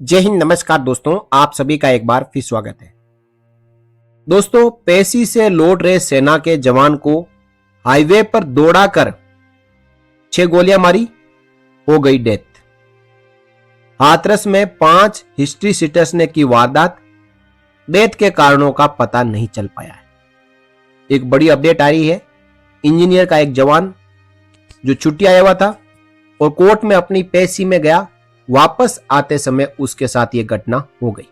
जय हिंद, नमस्कार दोस्तों, आप सभी का एक बार फिर स्वागत है। दोस्तों, पेशी से लौट रहे सेना के जवान को हाईवे पर दौड़ाकर 6 गोलियां मारी, हो गई डेथ। हाथरस में 5 हिस्ट्री सीटर्स ने की वारदात, डेथ के कारणों का पता नहीं चल पाया है। एक बड़ी अपडेट आ रही है। इंजीनियर का एक जवान जो छुट्टी आया हुआ था और कोर्ट में अपनी पेशी में गया, वापस आते समय उसके साथ यह घटना हो गई।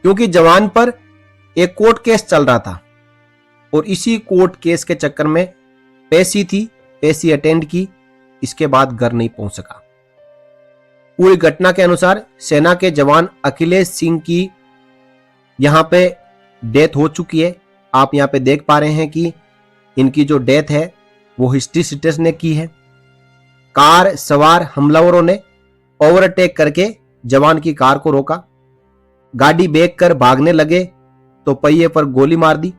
क्योंकि जवान पर एक कोर्ट केस चल रहा था और इसी कोर्ट केस के चक्कर में पेशी अटेंड की, इसके बाद घर नहीं पहुंच सका। पूरी घटना के अनुसार सेना के जवान अखिलेश सिंह की यहां पे डेथ हो चुकी है। आप यहां पे देख पा रहे हैं कि इनकी जो डेथ है वो हिस्ट्री सीटर्स ने की है। कार सवार हमलावरों ने ओवरटेक करके जवान की कार को रोका, गाड़ी बेच कर भागने लगे तो पहिए पर गोली मार दी।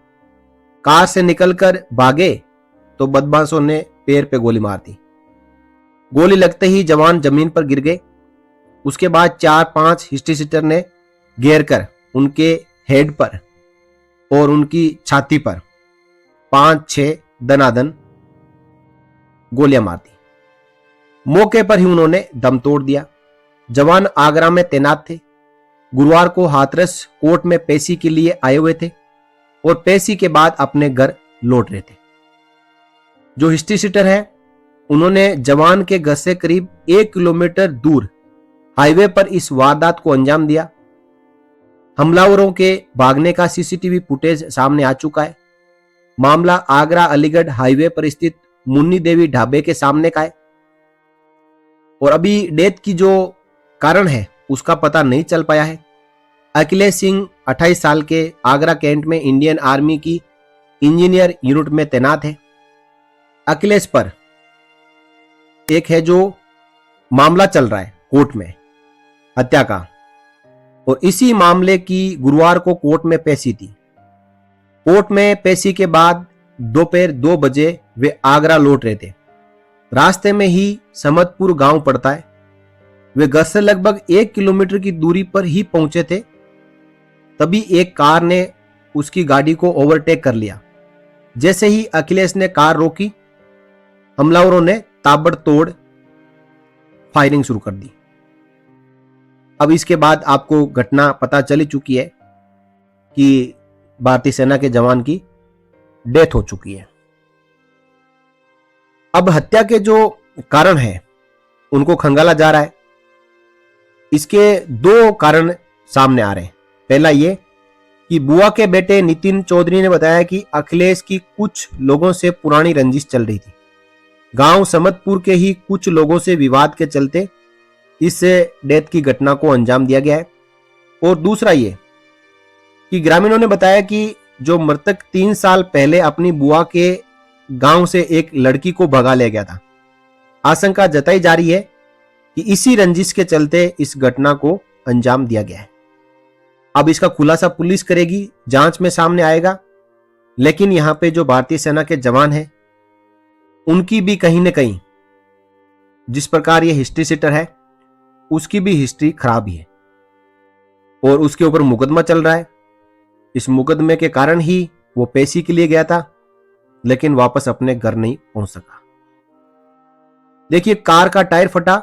कार से निकलकर भागे तो बदमाशों ने पैर पे गोली मार दी। गोली लगते ही जवान जमीन पर गिर गए। उसके बाद 4-5 हिस्ट्री सीटर ने घेर कर उनके हेड पर और उनकी छाती पर 5-6 दनादन गोलियां मार दी। मौके पर ही उन्होंने दम तोड़ दिया। जवान आगरा में तैनात थे। गुरुवार को हाथरस कोर्ट में पेशी के लिए आए हुए थे और पेशी के बाद अपने घर लौट रहे थे। जो हिस्ट्री सीटर है उन्होंने जवान के घर से करीब 1 किलोमीटर दूर हाईवे पर इस वारदात को अंजाम दिया। हमलावरों के भागने का सीसीटीवी फुटेज सामने आ चुका है। मामला आगरा अलीगढ़ हाईवे पर स्थित मुन्नी देवी ढाबे के सामने का है और अभी डेथ की जो कारण है उसका पता नहीं चल पाया है। अखिलेश सिंह 28 साल के आगरा कैंट में इंडियन आर्मी की इंजीनियर यूनिट में तैनात है। अखिलेश पर एक है जो मामला चल रहा है कोर्ट में हत्या का, और इसी मामले की गुरुवार को कोर्ट में पेशी थी। कोर्ट में पेशी के बाद दोपहर 2 बजे वे आगरा लौट रहे थे। रास्ते में ही समतपुर गांव पड़ता है। वे घर से लगभग 1 किलोमीटर की दूरी पर ही पहुंचे थे, तभी एक कार ने उसकी गाड़ी को ओवरटेक कर लिया। जैसे ही अखिलेश ने कार रोकी, हमलावरों ने ताबड़तोड़ फायरिंग शुरू कर दी। अब इसके बाद आपको घटना पता चली चुकी है कि भारतीय सेना के जवान की डेथ हो चुकी है। अब हत्या के जो कारण है उनको खंगाला जा रहा है। इसके 2 कारण सामने आ रहे हैं। पहला ये कि बुआ के बेटे नितिन चौधरी ने बताया कि अखिलेश की कुछ लोगों से पुरानी रंजिश चल रही थी। गांव समतपुर के ही कुछ लोगों से विवाद के चलते इस डेथ की घटना को अंजाम दिया गया है। और दूसरा ये कि ग्रामीणों ने बताया कि जो मृतक 3 साल पहले अपनी बुआ के गांव से एक लड़की को भगा ले गया था। आशंका जताई जा रही है कि इसी रंजिश के चलते इस घटना को अंजाम दिया गया है। अब इसका खुलासा पुलिस करेगी, जांच में सामने आएगा। लेकिन यहां पे जो भारतीय सेना के जवान हैं उनकी भी कहीं ना कहीं, जिस प्रकार ये हिस्ट्री सीटर है उसकी भी हिस्ट्री खराब ही है और उसके ऊपर मुकदमा चल रहा है। इस मुकदमे के कारण ही वो पेशी के लिए गया था, लेकिन वापस अपने घर नहीं पहुंच सका। देखिए, कार का टायर फटा,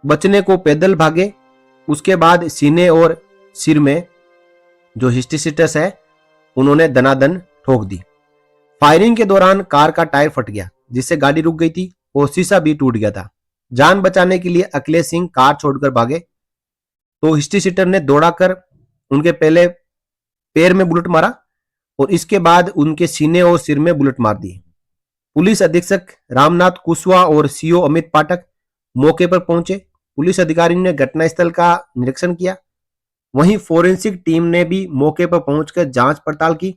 बचने को पैदल भागे। उसके बाद सीने और सिर में जो हिस्ट्री सीटर्स है उन्होंने दनादन ठोक दी। फायरिंग के दौरान कार का टायर फट गया, जिससे गाड़ी रुक गई थी और शीशा भी टूट गया था। जान बचाने के लिए अखिलेश सिंह कार छोड़कर भागे तो हिस्ट्री सीटर ने दौड़ाकर उनके पहले पैर में बुलेट मारा और इसके बाद उनके सीने और सिर में बुलेट मार दी। पुलिस अधीक्षक रामनाथ कुशवाहा और सीओ अमित पाठक मौके पर पहुंचे। पुलिस अधिकारी ने घटनास्थल का निरीक्षण किया। वहीं फोरेंसिक टीम ने भी मौके पर पहुंचकर जांच पड़ताल की।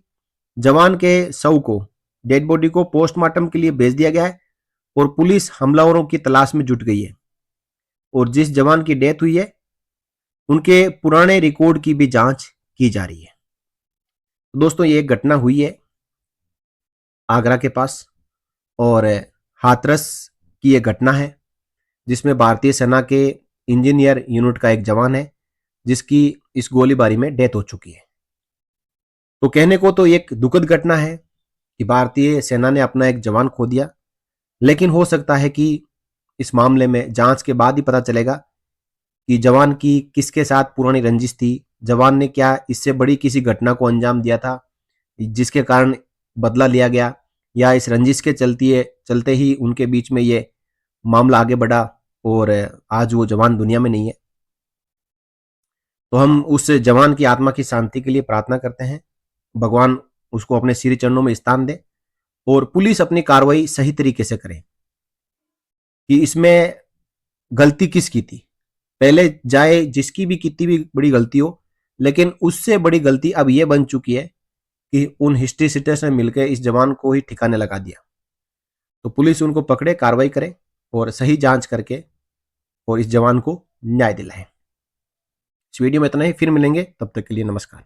जवान के शव को, डेड बॉडी को पोस्टमार्टम के लिए भेज दिया गया है और पुलिस हमलावरों की तलाश में जुट गई है। और जिस जवान की डेथ हुई है उनके पुराने रिकॉर्ड की भी जांच की जा रही है। दोस्तों, ये एक घटना हुई है आगरा के पास और हाथरस की यह घटना है जिसमें भारतीय सेना के इंजीनियर यूनिट का एक जवान है जिसकी इस गोलीबारी में डेथ हो चुकी है। तो कहने को तो एक दुखद घटना है कि भारतीय सेना ने अपना एक जवान खो दिया, लेकिन हो सकता है कि इस मामले में जांच के बाद ही पता चलेगा कि जवान की किसके साथ पुरानी रंजिश थी, जवान ने क्या इससे बड़ी किसी घटना को अंजाम दिया था जिसके कारण बदला लिया गया, या इस रंजिश के चलते ही उनके बीच में ये मामला आगे बढ़ा और आज वो जवान दुनिया में नहीं है। तो हम उस जवान की आत्मा की शांति के लिए प्रार्थना करते हैं, भगवान उसको अपने श्री चरणों में स्थान दे और पुलिस अपनी कार्रवाई सही तरीके से करे कि इसमें गलती किसकी थी। पहले जाए जिसकी भी कितनी भी बड़ी गलती हो, लेकिन उससे बड़ी गलती अब यह बन चुकी है कि उन हिस्ट्री सीटर्स ने मिलकर इस जवान को ही ठिकाने लगा दिया। तो पुलिस उनको पकड़े, कार्रवाई करे और सही जांच करके और इस जवान को न्याय दिलाए। इस वीडियो में इतना ही, फिर मिलेंगे, तब तक के लिए नमस्कार।